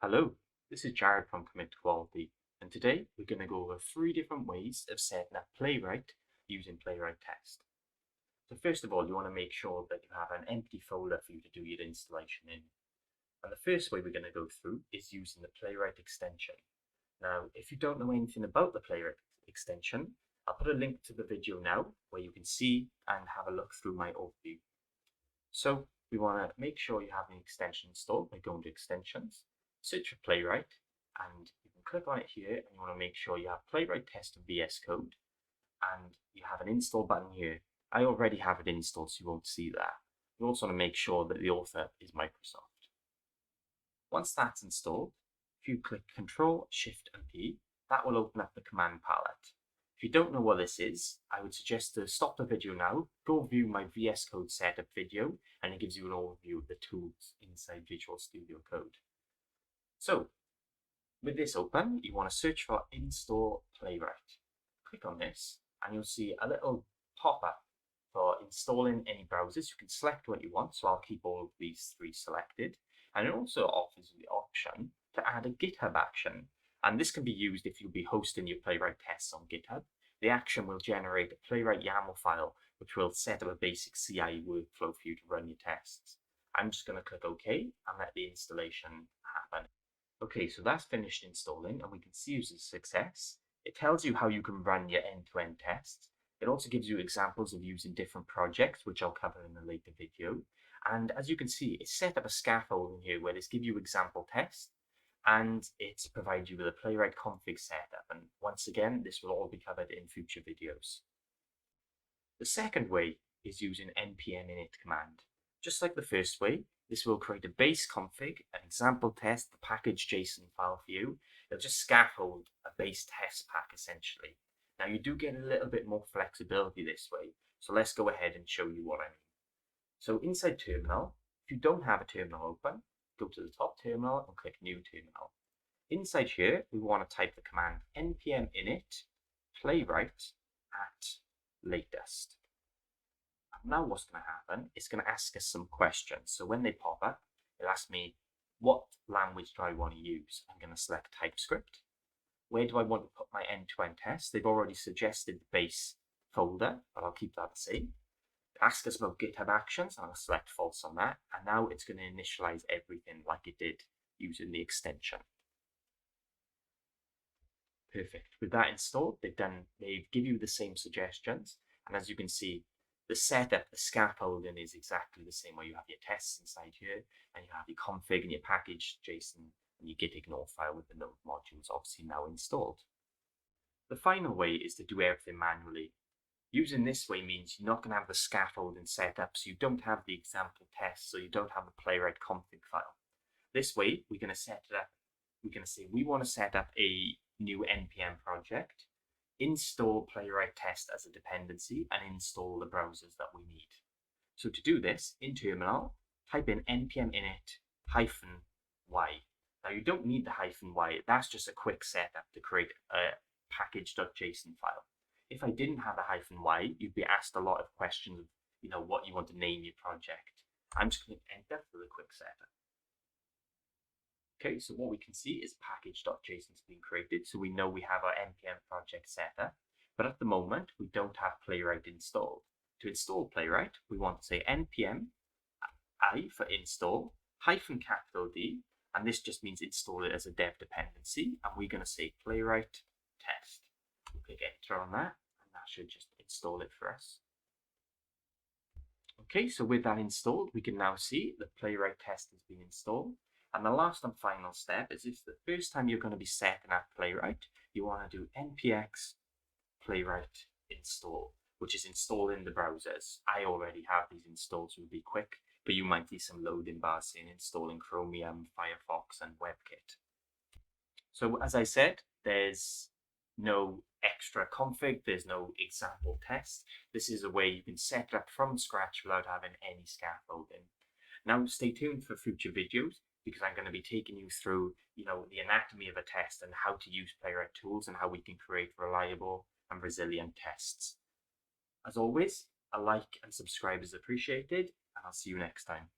Hello, this is Jared from Commit to Quality, and today we're going to go over 3 different ways of setting up Playwright using Playwright Test. So first of all, you want to make sure that you have an empty folder for you to do your installation in. And the first way we're going to go through is using the Playwright extension. Now, if you don't know anything about the Playwright extension, I'll put a link to the video now where you can see and have a look through my overview. So we want to make sure you have the extension installed by going to Extensions, search for Playwright, and you can click on it here, and you want to make sure you have Playwright Test and VS Code, and you have an install button here. I already have it installed, so you won't see that. You also want to make sure that the author is Microsoft. Once that's installed, if you click Ctrl, Shift, and P, that will open up the command palette. If you don't know what this is, I would suggest to stop the video now, go view my VS Code setup video, and it gives you an overview of the tools inside Visual Studio Code. So, with this open, you want to search for Install Playwright. Click on this, and you'll see a little pop-up for installing any browsers. You can select what you want, so I'll keep all of these 3 selected. And it also offers you the option to add a GitHub action. And this can be used if you'll be hosting your Playwright tests on GitHub. The action will generate a Playwright YAML file, which will set up a basic CI workflow for you to run your tests. I'm just going to click OK and let the installation happen. Okay, so that's finished installing, and we can see it's a success. It tells you how you can run your end-to-end tests. It also gives you examples of using different projects, which I'll cover in a later video. And as you can see, it's set up a scaffold in here where it's give you example tests, and it's provide you with a Playwright config setup. And once again, this will all be covered in future videos. The second way is using npm init command. Just like the first way, this will create a base config, an example test, the package JSON file for you. It'll just scaffold a base test pack essentially. Now you do get a little bit more flexibility this way, so let's go ahead and show you what I mean. So inside terminal, if you don't have a terminal open, go to the top terminal and click new terminal. Inside here, we want to type the command npm init playwright at latest. Now what's going to happen, it's going to ask us some questions. So when they pop up, it'll ask me, what language do I want to use? I'm going to select TypeScript. Where do I want to put my end-to-end test? They've already suggested the base folder, but I'll keep that the same. Ask us about GitHub Actions, and I'll select false on that. And now it's going to initialize everything like it did using the extension. Perfect. With that installed, they give you the same suggestions. And as you can see, the setup, the scaffolding is exactly the same, where you have your tests inside here, and you have your config and your package JSON and your git ignore file with the node modules obviously now installed. The final way is to do everything manually. Using this way means you're not going to have the scaffolding set up, so you don't have the example tests, so you don't have the Playwright config file. This way, we're going to set it up. We're going to say we want to set up a new npm project, install Playwright Test as a dependency, and install the browsers that we need. So to do this, in terminal, type in npm init -y. Now you don't need the -y, that's just a quick setup to create a package.json file. If I didn't have a -y, you'd be asked a lot of questions of, what you want to name your project. I'm just going to enter for the quick setup. Okay, so what we can see is package.json has been created, so we know we have our npm project set up, but at the moment we don't have Playwright installed. To install Playwright, we want to say npm I for install -D, and this just means install it as a dev dependency, and we're going to say Playwright Test. We'll click enter on that, and that should just install it for us. Okay, so with that installed, we can now see the Playwright Test has been installed. And the last and final step is, if the first time you're going to be setting up Playwright, you want to do npx playwright install, which is installing the browsers. I already have these installed, so it'll be quick, but you might see some loading bars saying installing Chromium, Firefox, and WebKit. So as I said, there's no extra config, there's no example test. This is a way you can set it up from scratch without having any scaffolding. Now stay tuned for future videos, because I'm going to be taking you through, the anatomy of a test and how to use Playwright tools and how we can create reliable and resilient tests. As always, a like and subscribe is appreciated, and I'll see you next time.